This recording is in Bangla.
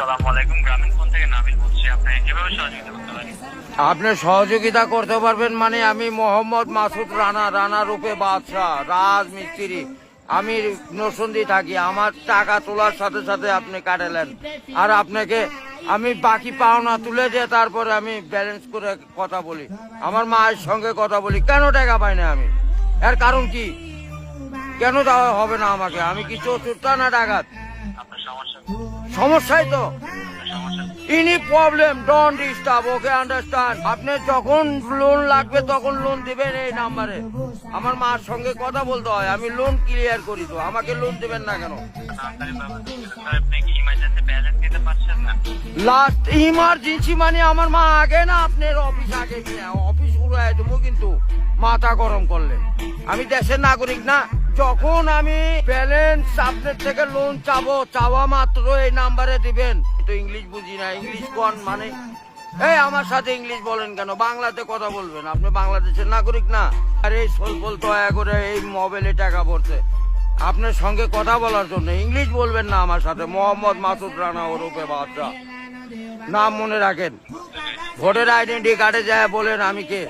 আসসালামু আলাইকুম, গ্রামীণ ফোন থেকে নাবিল বলছি। আপনি কিভাবে সহযোগিতা করতে পারেন? আপনি সহযোগিতা করতে পারবেন মানে আমি মোহাম্মদ মাসুদ রানা রূপে বাদশাহ রাজমিস্ত্রি। আমি নরসিংদী থাকি। আমার টাকা তোলার সাথে সাথে আপনি কাটালেন, আর আপনাকে আমি বাকি পাওনা তুলে দিয়ে তারপরে আমি ব্যালেন্স করে কথা বলি, আমার মায়ের সঙ্গে কথা বলি। কেন টাকা পাই না আমি? এর কারণ কি? কেন দেওয়া হবে না আমাকে? আমি কি চতুর্থ না ডাকাত? আপনার সমস্যা সমস্যাই তো সমস্যা any problem don't disturb, okay understand. আপনি যখন লোন লাগবে তখন লোন দিবেন এই নাম্বারে। আমার মার সঙ্গে কথা বলতে হয়, আমি লোন ক্লিয়ার করি। তো আমাকে লোন দিবেন না কেন? তাড়াতাড়ি পাবেন। স্যার, আপনি কি ইমার্জেন্সি ব্যালেন্স দিতে পারছেন না? লাস্ট ইমার্জেন্সি মানে আমার মা আগে না আপনার অফিস আগে কিনা অফিস উড়াই দেবো কিন্তু মাথা গরম করলে। আমি দেশের নাগরিক না। যখন আমি ব্যালেন্স আপনার থেকে লোন চাওয়া মাত্র এই নাম্বারে দিবেন। তো ইংলিশ বুঝি না, ইংলিশ কোন মানে? এই আমার সাথে ইংলিশ বলেন কেন? বাংলাতে কথা বলবেন। আপনি বাংলাদেশের নাগরিক না? আর এই বলতো করে এই মোবাইলে টাকা পড়ছে আপনার সঙ্গে কথা বলার জন্য। ইংলিশ বলবেন না আমার সাথে। মোহাম্মদ মাসুদ রানা ওরফে বাদশাহ, নাম মনে রাখেন। ভোটার আইডেন্টি কার্ডে যায় বলেন আমি কে।